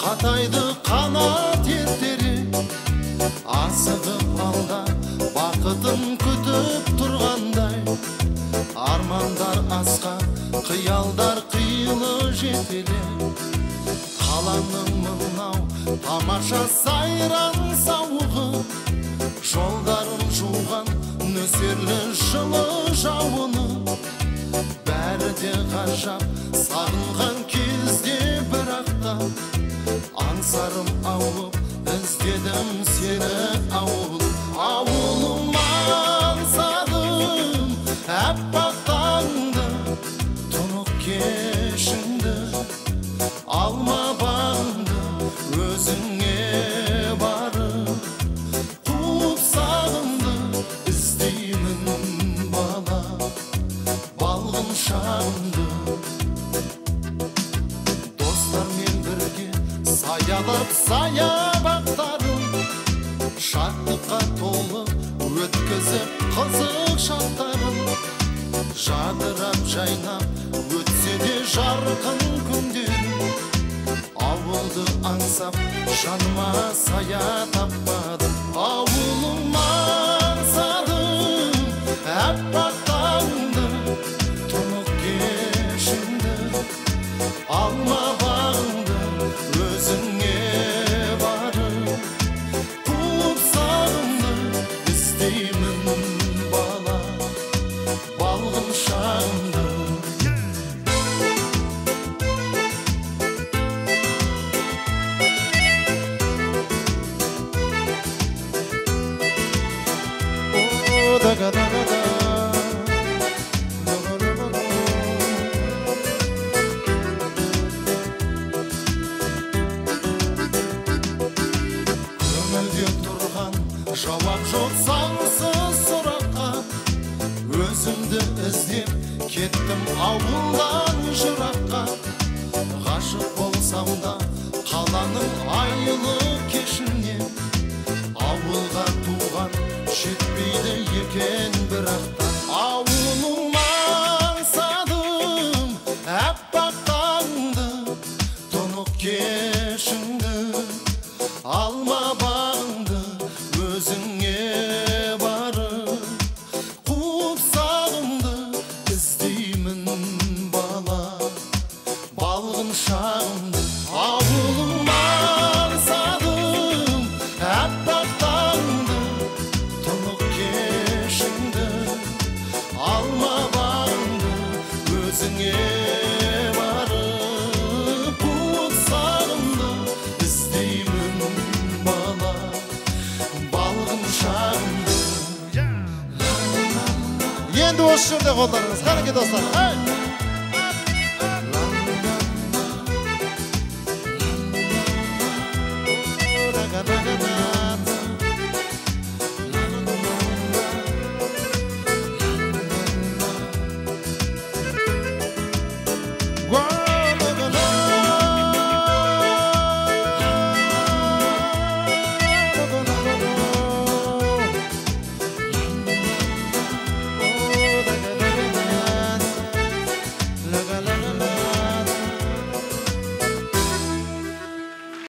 қатайды қанат ертері, асығып алда бақытын күтіп тұрғандай. Армандар асқан, қиялдар қилы жетеле, қаланың мынау тамаша сайран сауығы, жолдарын жуған нөсерлі жылы жауыны. Бәрі де ғажап, сағынған кезде бірақта, аңсарым ауып, іздедім сені ауыл. Ауылым аңсадым, әппақ таңды, тұнық кешіңді, алма бағыңды өзіңе барып, қуып сағымды іздеймін бала, балғын шағымды. Достармен бірге саялап саябақтарым, шаттыққа толы өткізіп қызық шақтарым. Жадырап жайнап өтсе де жарқын күндерім, ауылды аңсап жаныма сая таппадым. Ауылым аңсадым, әппақ таңды, тұнық кешіңді, алма бағыңды өзіңе барып, қуып сағымды іздеймін бала, балғын шағымды. Көңілде тұрған жауап жоқ сансыз сұраққа, өзімді іздеп кеттім ауылдан жыраққа. Ғашық болсам да қаланың айлы кешіне, ауылға туған жетпейді екен бірақта. Ауылым аңсадым, әппақ таңды, тұнық кешіңді, алма бағыңды өзіңе барып, қуып сағымды іздеймін бала, балғын шағымды. Ауылым аңсадым, әппақ таңды, тұнық кешіңді, алма бағыңды өзіңе барып, қуып сағымды іздеймін бала, балғын шағымды. Енді осы жерде қолдарыңыз. Қанекей достар.